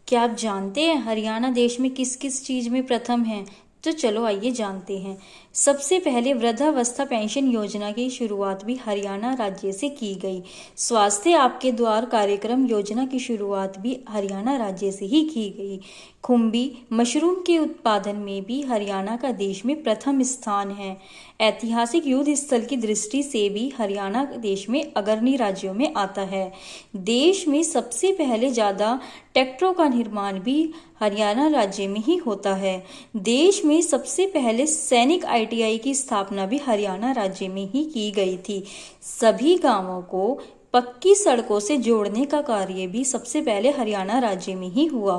क्या आप जानते हैं हरियाणा देश में किस किस चीज में प्रथम है? तो चलो आइए जानते हैं। सबसे पहले वृद्धावस्था पेंशन योजना की शुरुआत भी हरियाणा राज्य से की गई। स्वास्थ्य आपके द्वार कार्यक्रम योजना की शुरुआत भी हरियाणा राज्य से ही की गई। खुम्बी मशरूम के उत्पादन में भी हरियाणा का देश में प्रथम स्थान है। ऐतिहासिक युद्ध स्थल की दृष्टि से भी हरियाणा देश में अग्रणी राज्यों में आता है। देश में सबसे पहले ज़्यादा ट्रैक्टरों का निर्माण भी हरियाणा राज्य में ही होता है। देश में सबसे पहले सैनिक ITI की स्थापना भी हरियाणा राज्य में ही की गई थी। सभी गांवों को पक्की सड़कों से जोड़ने का कार्य भी सबसे पहले हरियाणा राज्य में ही हुआ।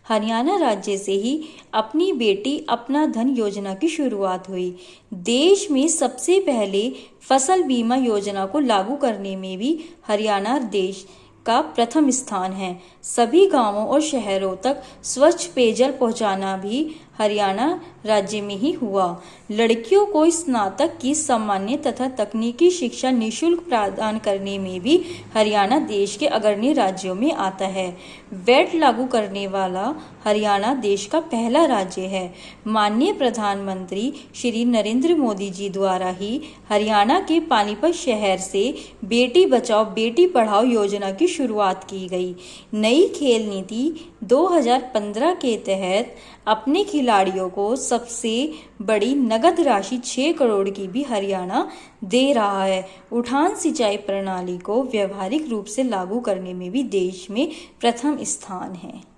हरियाणा राज्य से ही अपनी बेटी अपना धन योजना की शुरुआत हुई। देश में सबसे पहले फसल बीमा योजना को लागू करने में भी हरियाणा देश का प्रथम स्थान है। सभी गांवों और शहरों तक स्वच्छ पेयजल पहुंचाना भी हरियाणा राज्य में ही हुआ। लड़कियों को स्नातक की सामान्य तथा तकनीकी शिक्षा निःशुल्क प्रदान करने में भी हरियाणा देश के अग्रणी राज्यों में आता है। वैट लागू करने वाला हरियाणा देश का पहला राज्य है। माननीय प्रधानमंत्री श्री नरेंद्र मोदी जी द्वारा ही हरियाणा के पानीपत शहर से बेटी बचाओ बेटी पढ़ाओ योजना की शुरुआत की गई। नई खेल नीति 2015 के तहत अपने खिलाड़ियों को सबसे बड़ी नगद राशि 6 करोड़ की भी हरियाणा दे रहा है। उठान सिंचाई प्रणाली को व्यावहारिक रूप से लागू करने में भी देश में प्रथम स्थान है।